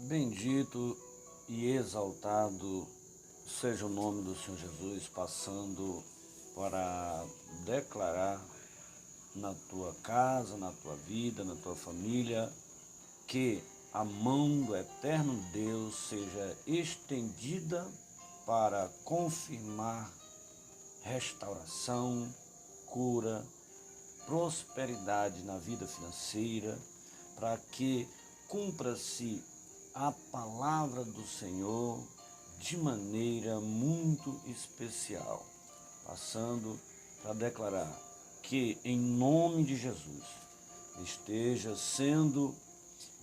Bendito e exaltado seja o nome do Senhor Jesus, passando para declarar na tua casa, na tua vida, na tua família, que a mão do eterno Deus seja estendida para confirmar restauração, cura, prosperidade na vida financeira, para que cumpra-se a palavra do Senhor de maneira muito especial, passando para declarar que em nome de Jesus esteja sendo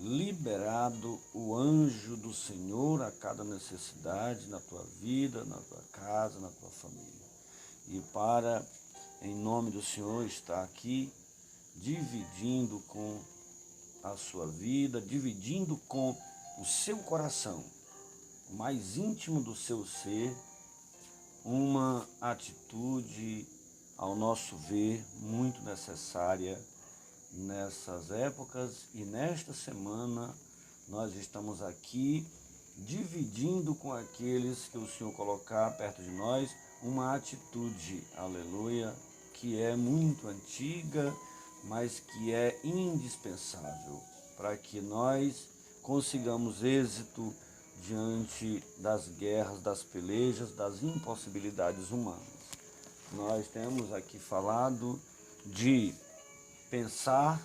liberado o anjo do Senhor a cada necessidade na tua vida, na tua casa, na tua família. E para, em nome do Senhor, estar aqui dividindo com a sua vida, dividindo com o seu coração, o mais íntimo do seu ser, uma atitude, ao nosso ver, muito necessária nessas épocas. E nesta semana nós estamos aqui dividindo com aqueles que o Senhor colocar perto de nós uma atitude, aleluia, que é muito antiga, mas que é indispensável para que nós consigamos êxito diante das guerras, das pelejas, das impossibilidades humanas. Nós temos aqui falado de pensar,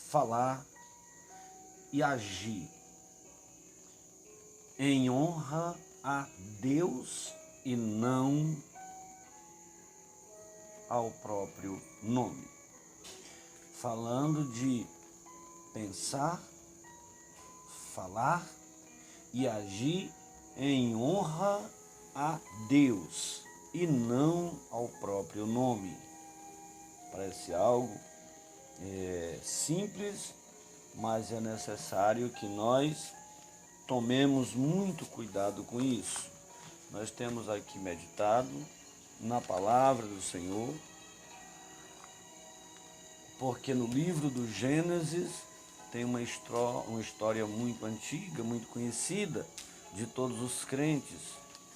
falar e agir em honra a Deus e não ao próprio nome. Falando de pensar, falar e agir em honra a Deus e não ao próprio nome. Parece algo simples, mas é necessário que nós tomemos muito cuidado com isso. Nós temos aqui meditado na palavra do Senhor, porque no livro do Gênesis tem uma história muito antiga, muito conhecida de todos os crentes,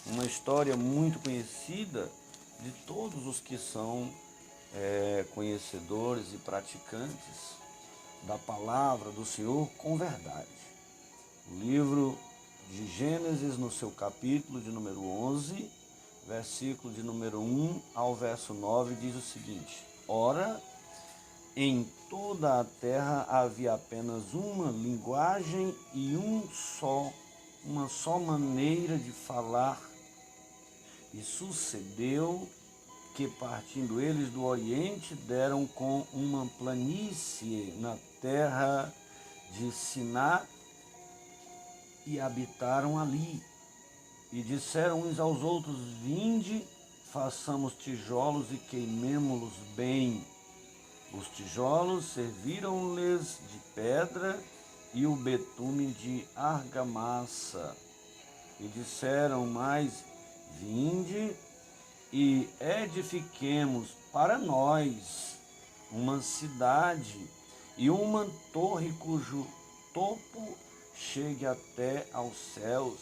uma história muito conhecida de todos os que são conhecedores e praticantes da palavra do Senhor com verdade. O livro de Gênesis, no seu capítulo de número 11, versículo de número 1 ao verso 9, diz o seguinte: Ora, em toda a terra havia apenas uma linguagem e uma só maneira de falar. E sucedeu que, partindo eles do Oriente, deram com uma planície na terra de Siná e habitaram ali. E disseram uns aos outros: Vinde, façamos tijolos e queimemo-los bem. Os tijolos serviram-lhes de pedra e o betume de argamassa. E disseram mais: Vinde e edifiquemos para nós uma cidade e uma torre cujo topo chegue até aos céus,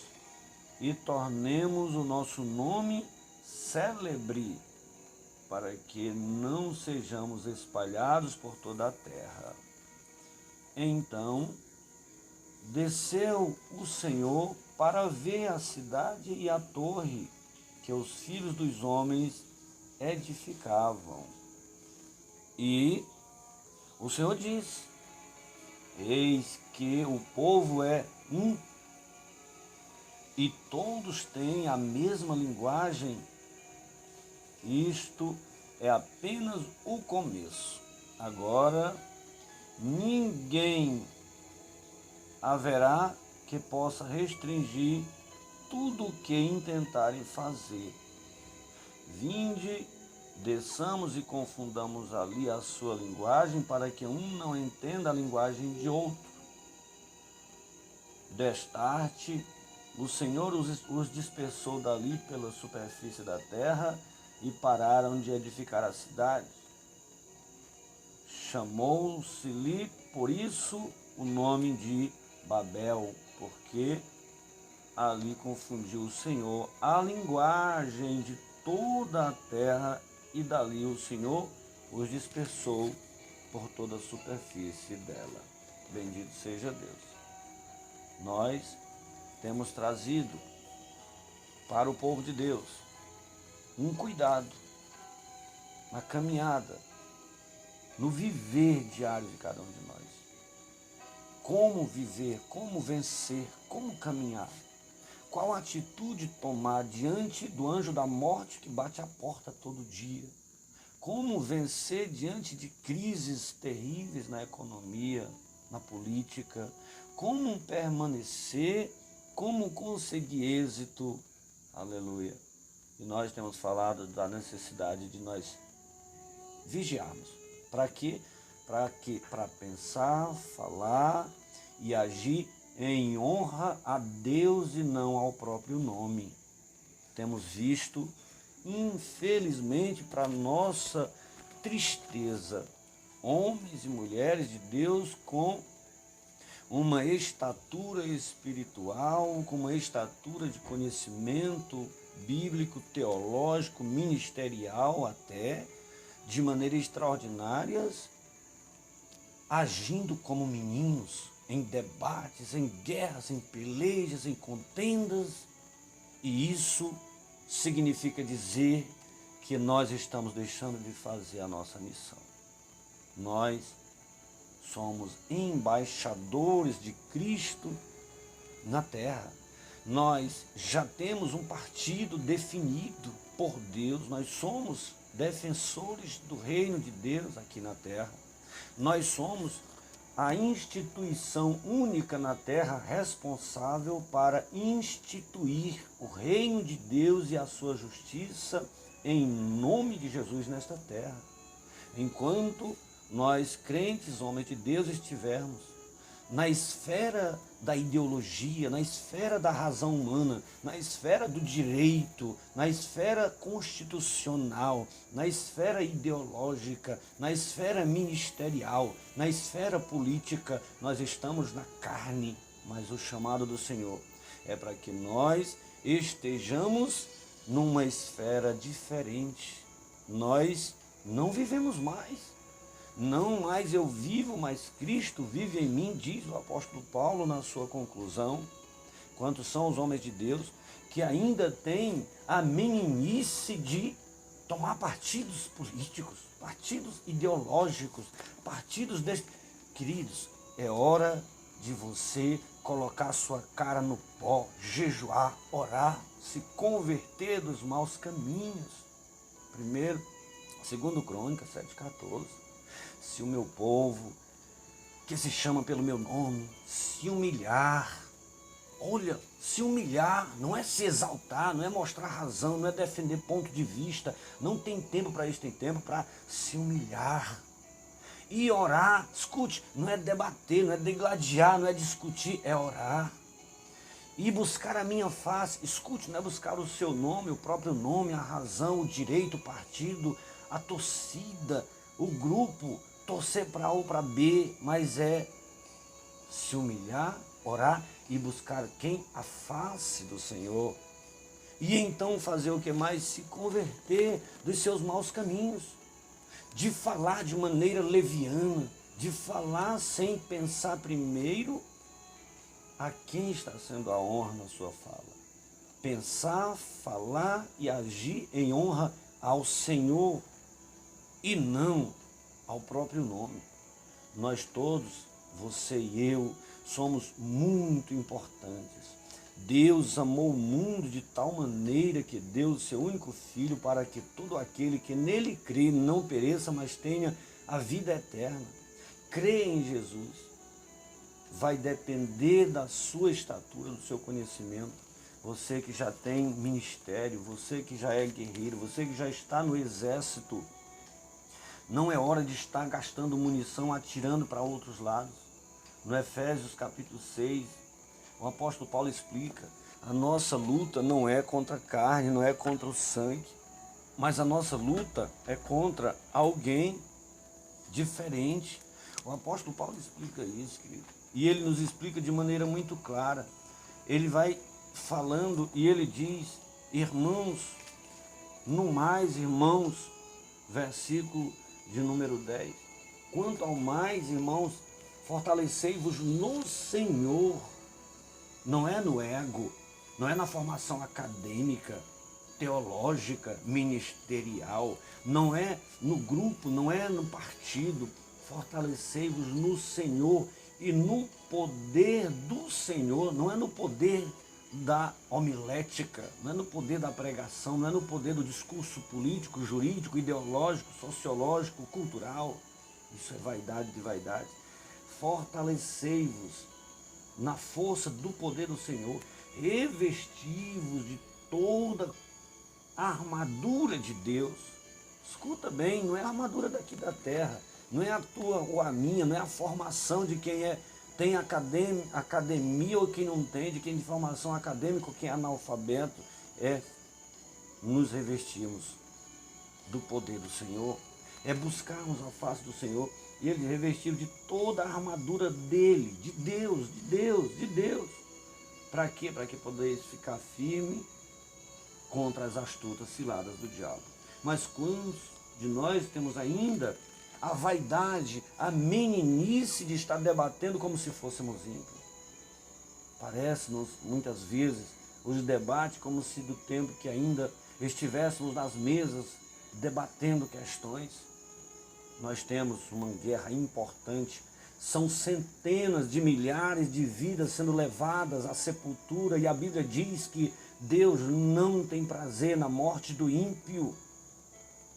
e tornemos o nosso nome célebre, para que não sejamos espalhados por toda a terra. Então desceu o Senhor para ver a cidade e a torre que os filhos dos homens edificavam. E o Senhor disse: Eis que o povo é um, e todos têm a mesma linguagem. Isto é apenas o começo. Agora ninguém haverá que possa restringir tudo o que intentarem fazer. Vinde, desçamos e confundamos ali a sua linguagem, para que um não entenda a linguagem de outro. Destarte, o Senhor os dispersou dali pela superfície da terra e pararam de edificar a cidade. Chamou-se-lhe, por isso, o nome de Babel, porque ali confundiu o Senhor a linguagem de toda a terra, e dali o Senhor os dispersou por toda a superfície dela. Bendito seja Deus. Nós temos trazido para o povo de Deus um cuidado na caminhada, no viver diário de cada um de nós. Como viver, como vencer, como caminhar. Qual atitude tomar diante do anjo da morte que bate a porta todo dia? Como vencer diante de crises terríveis na economia, na política? Como permanecer, como conseguir êxito? Aleluia. E nós temos falado da necessidade de nós vigiarmos. Para quê? Para pensar, falar e agir em honra a Deus e não ao próprio nome. Temos visto, infelizmente, para nossa tristeza, homens e mulheres de Deus com uma estatura espiritual, com uma estatura de conhecimento bíblico, teológico, ministerial até, de maneira extraordinária, agindo como meninos, em debates, em guerras, em pelejas, em contendas, e isso significa dizer que nós estamos deixando de fazer a nossa missão. Nós somos embaixadores de Cristo na terra. Nós já temos um partido definido por Deus, nós somos defensores do reino de Deus aqui na terra. Nós somos a instituição única na terra responsável para instituir o reino de Deus e a sua justiça em nome de Jesus nesta terra. Enquanto nós, crentes, homens de Deus, estivermos na esfera da ideologia, na esfera da razão humana, na esfera do direito, na esfera constitucional, na esfera ideológica, na esfera ministerial, na esfera política, nós estamos na carne, mas o chamado do Senhor é para que nós estejamos numa esfera diferente. Nós não vivemos mais. Não mais eu vivo, mas Cristo vive em mim, diz o apóstolo Paulo na sua conclusão. Quantos são os homens de Deus que ainda têm a meninice de tomar partidos políticos, partidos ideológicos, partidos deste... Queridos, é hora de você colocar sua cara no pó, jejuar, orar, se converter dos maus caminhos. Segundo Crônicas 7,14. Se o meu povo, que se chama pelo meu nome, se humilhar, olha, se humilhar não é se exaltar, não é mostrar razão, não é defender ponto de vista, não tem tempo para isso, tem tempo para se humilhar. E orar, escute, não é debater, não é degladiar, não é discutir, é orar. E buscar a minha face, escute, não é buscar o seu nome, o próprio nome, a razão, o direito, o partido, a torcida, o grupo, torcer para A ou para B, mas é se humilhar, orar e buscar quem? A face do Senhor. E então fazer o que mais? Se converter dos seus maus caminhos, de falar de maneira leviana, de falar sem pensar primeiro a quem está sendo a honra na sua fala. Pensar, falar e agir em honra ao Senhor e não ao próprio nome. Nós todos, você e eu, somos muito importantes. Deus amou o mundo de tal maneira que deu o seu único Filho para que todo aquele que nele crê não pereça, mas tenha a vida eterna. Crer em Jesus vai depender da sua estatura, do seu conhecimento. Você que já tem ministério, você que já é guerreiro, você que já está no exército, não é hora de estar gastando munição, atirando para outros lados. No Efésios capítulo 6, o apóstolo Paulo explica, a nossa luta não é contra a carne, não é contra o sangue, mas a nossa luta é contra alguém diferente. O apóstolo Paulo explica isso, querido. E ele nos explica de maneira muito clara. Ele vai falando e ele diz, irmãos, no mais, irmãos, versículo de número 10. Quanto ao mais, irmãos, fortalecei-vos no Senhor. Não é no ego, não é na formação acadêmica, teológica, ministerial, não é no grupo, não é no partido. Fortalecei-vos no Senhor e no poder do Senhor, não é no poder da homilética, não é no poder da pregação, não é no poder do discurso político, jurídico, ideológico, sociológico, cultural. Isso é vaidade de vaidade. Fortalecei-vos na força do poder do Senhor, revesti-vos de toda a armadura de Deus. Escuta bem, não é a armadura daqui da terra, não é a tua ou a minha, não é a formação de quem tem academia ou quem não tem, de quem tem formação acadêmica ou quem é analfabeto, é nos revestirmos do poder do Senhor, é buscarmos a face do Senhor, e ele revestiu de toda a armadura dele, de Deus, de Deus, de Deus. Para quê? Para que podeis ficar firme contra as astutas ciladas do diabo. Mas quantos de nós temos ainda a vaidade, a meninice de estar debatendo como se fôssemos ímpios? Parece-nos, muitas vezes, os debates como se do tempo que ainda estivéssemos nas mesas debatendo questões. Nós temos uma guerra importante, são centenas de milhares de vidas sendo levadas à sepultura, e a Bíblia diz que Deus não tem prazer na morte do ímpio.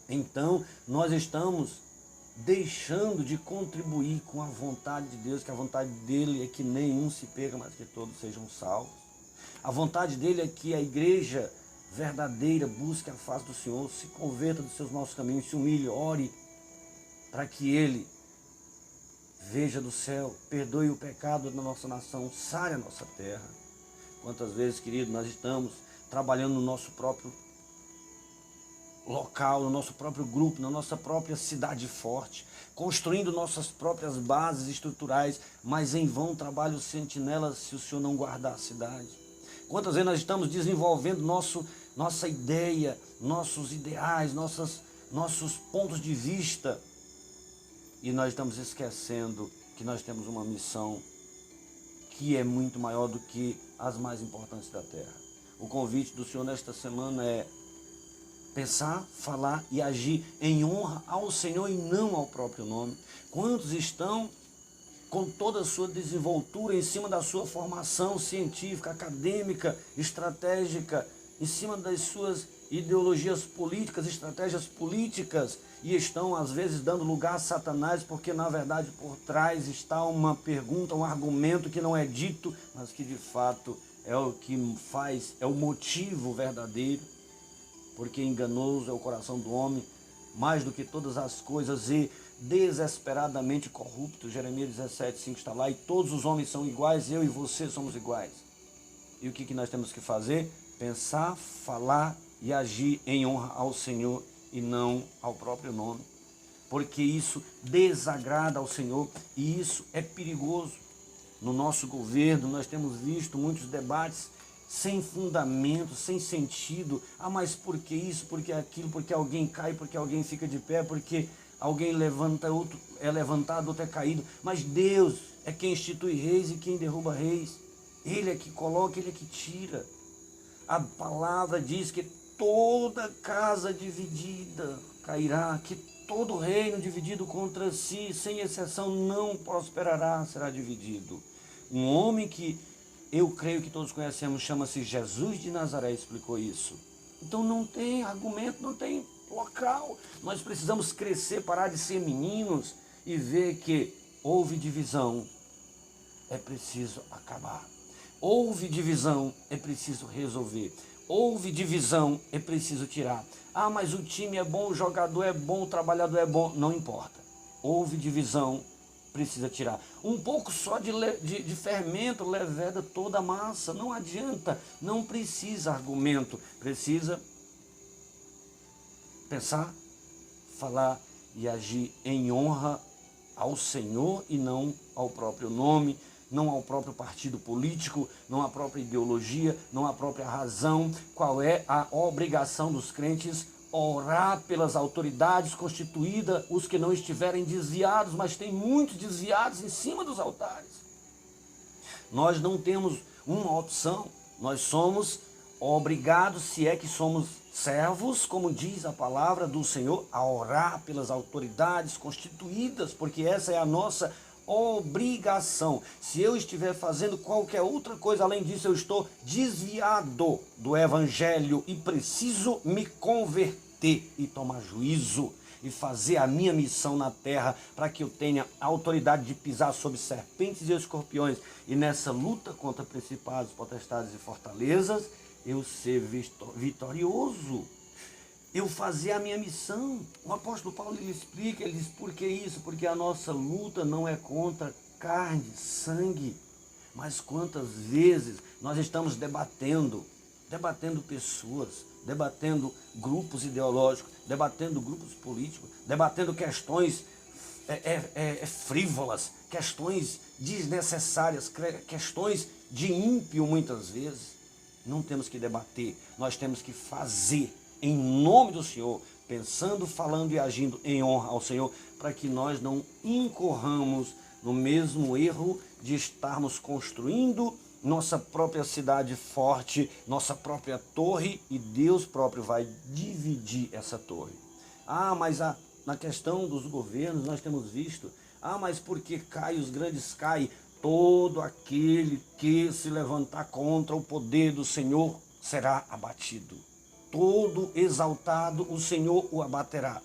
Então, nós estamos deixando de contribuir com a vontade de Deus, que a vontade dele é que nenhum se perca, mas que todos sejam salvos. A vontade dele é que a igreja verdadeira busque a face do Senhor, se converta dos seus maus caminhos, se humilhe, ore, para que ele veja do céu, perdoe o pecado da nossa nação, sare a nossa terra. Quantas vezes, querido, nós estamos trabalhando no nosso próprio local, no nosso próprio grupo, na nossa própria cidade forte, construindo nossas próprias bases estruturais, mas em vão trabalha o sentinela se o Senhor não guardar a cidade. Quantas vezes nós estamos desenvolvendo nossa ideia, nossos ideais, nossos pontos de vista, e nós estamos esquecendo que nós temos uma missão que é muito maior do que as mais importantes da terra. O convite do Senhor nesta semana é pensar, falar e agir em honra ao Senhor e não ao próprio nome. Quantos estão com toda a sua desenvoltura em cima da sua formação científica, acadêmica, estratégica, em cima das suas ideologias políticas, estratégias políticas, e estão às vezes dando lugar a Satanás, porque na verdade por trás está uma pergunta, um argumento que não é dito, mas que de fato é o que faz, é o motivo verdadeiro, porque enganoso é o coração do homem, mais do que todas as coisas, e desesperadamente corrupto. Jeremias 17:5 está lá, e todos os homens são iguais, eu e você somos iguais. E o que nós temos que fazer? Pensar, falar e agir em honra ao Senhor e não ao próprio nome, porque isso desagrada ao Senhor e isso é perigoso. No nosso governo nós temos visto muitos debates sem fundamento, sem sentido. Ah, mas por que isso, por que aquilo, porque alguém cai, porque alguém fica de pé, porque alguém levanta, outro é levantado, outro é caído. Mas Deus é quem institui reis e quem derruba reis. Ele é que coloca, ele é que tira. A palavra diz que toda casa dividida cairá, que todo reino dividido contra si, sem exceção, não prosperará, será dividido. Um homem que eu creio que todos conhecemos, chama-se Jesus de Nazaré, explicou isso. Então não tem argumento, não tem local. Nós precisamos crescer, parar de ser meninos e ver que houve divisão, é preciso acabar. Houve divisão, é preciso resolver. Houve divisão, é preciso tirar. Ah, mas o time é bom, o jogador é bom, o trabalhador é bom. Não importa. Houve divisão, precisa tirar. Um pouco só de fermento leveda toda a massa. Não adianta, não precisa argumento. Precisa pensar, falar e agir em honra ao Senhor e não ao próprio nome. não ao próprio partido político, não à própria ideologia, não à própria razão. Qual é a obrigação dos crentes? Orar pelas autoridades constituídas, os que não estiverem desviados, mas tem muitos desviados em cima dos altares. Nós não temos uma opção, nós somos obrigados, se é que somos servos, como diz a palavra do Senhor, a orar pelas autoridades constituídas, porque essa é a nossa obrigação. Se eu estiver fazendo qualquer outra coisa além disso, eu estou desviado do evangelho e preciso me converter e tomar juízo e fazer a minha missão na terra, para que eu tenha a autoridade de pisar sobre serpentes e escorpiões, e nessa luta contra principados, potestades e fortalezas, eu ser vitorioso, eu fazer a minha missão. O apóstolo Paulo ele explica, ele diz, por que isso? Porque a nossa luta não é contra carne, sangue, mas quantas vezes nós estamos debatendo pessoas, debatendo grupos ideológicos, debatendo grupos políticos, debatendo questões frívolas, questões desnecessárias, questões de ímpio muitas vezes. Não temos que debater, nós temos que fazer em nome do Senhor, pensando, falando e agindo em honra ao Senhor, para que nós não incorramos no mesmo erro de estarmos construindo nossa própria cidade forte, nossa própria torre, e Deus próprio vai dividir essa torre. Mas na questão dos governos nós temos visto, mas porque os grandes caem? Todo aquele que se levantar contra o poder do Senhor será abatido. Todo exaltado, o Senhor o abaterá.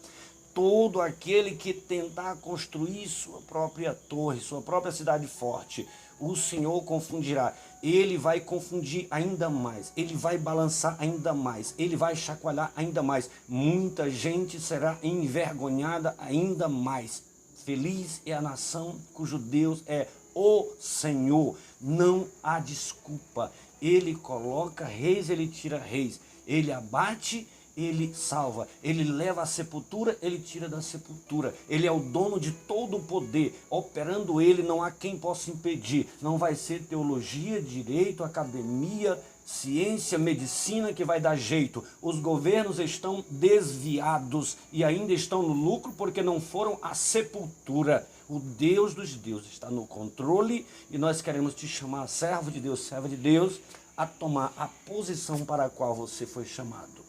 Todo aquele que tentar construir sua própria torre, sua própria cidade forte, o Senhor confundirá. Ele vai confundir ainda mais, ele vai balançar ainda mais, ele vai chacoalhar ainda mais. Muita gente será envergonhada ainda mais. Feliz é a nação cujo Deus é o Senhor. Não há desculpa. Ele coloca reis, ele tira reis. Ele abate, ele salva. Ele leva à sepultura, ele tira da sepultura. Ele é o dono de todo o poder. Operando ele, não há quem possa impedir. Não vai ser teologia, direito, academia, ciência, medicina que vai dar jeito. Os governos estão desviados e ainda estão no lucro porque não foram à sepultura. O Deus dos deuses está no controle e nós queremos te chamar, servo de Deus, serva de Deus, a tomar a posição para a qual você foi chamado.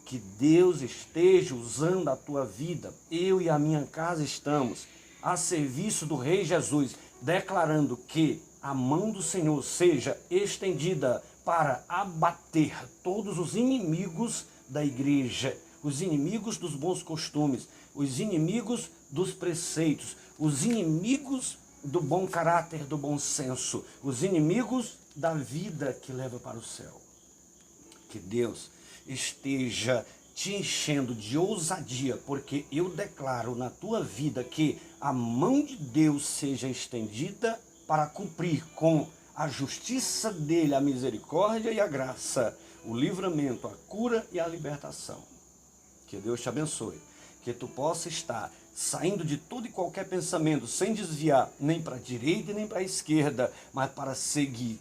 Que Deus esteja usando a tua vida. Eu e a minha casa estamos a serviço do Rei Jesus, declarando que a mão do Senhor seja estendida para abater todos os inimigos da igreja, os inimigos dos bons costumes, os inimigos dos preceitos, os inimigos do bom caráter, do bom senso, os inimigos da vida que leva para o céu. Que Deus esteja te enchendo de ousadia, porque eu declaro na tua vida que a mão de Deus seja estendida para cumprir com a justiça dele, a misericórdia e a graça, o livramento, a cura e a libertação. Que Deus te abençoe, que tu possa estar saindo de todo e qualquer pensamento, sem desviar nem para a direita nem para a esquerda, mas para seguir,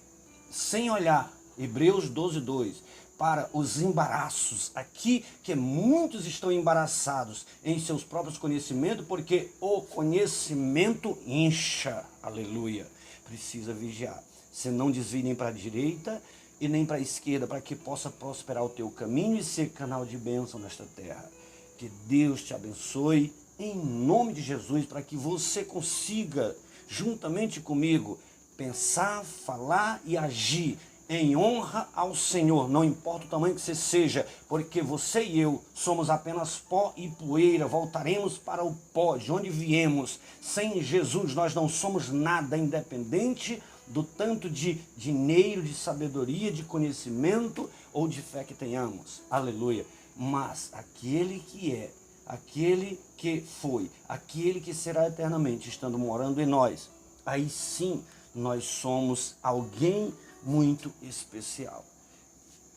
sem olhar, Hebreus 12:2, para os embaraços, aqui que muitos estão embaraçados em seus próprios conhecimentos, porque o conhecimento incha, aleluia, precisa vigiar, se não desvie nem para a direita e nem para a esquerda, para que possa prosperar o teu caminho e ser canal de bênção nesta terra. Que Deus te abençoe, em nome de Jesus, para que você consiga, juntamente comigo, pensar, falar e agir em honra ao Senhor, não importa o tamanho que você seja, porque você e eu somos apenas pó e poeira, voltaremos para o pó, de onde viemos. Sem Jesus nós não somos nada, independente do tanto de dinheiro, de sabedoria, de conhecimento ou de fé que tenhamos, aleluia. Mas aquele que é, aquele que foi, aquele que será eternamente, estando morando em nós, aí sim nós somos alguém muito especial.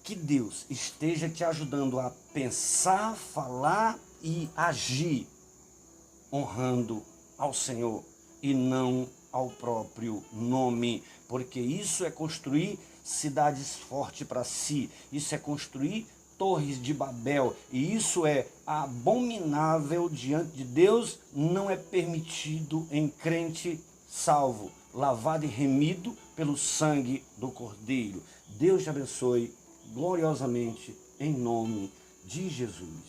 Que Deus esteja te ajudando a pensar, falar e agir honrando ao Senhor e não ao próprio nome, porque isso é construir cidades fortes para si, isso é construir torres de Babel, e isso é abominável diante de Deus, não é permitido em crente salvo, lavado e remido pelo sangue do Cordeiro. Deus te abençoe gloriosamente em nome de Jesus.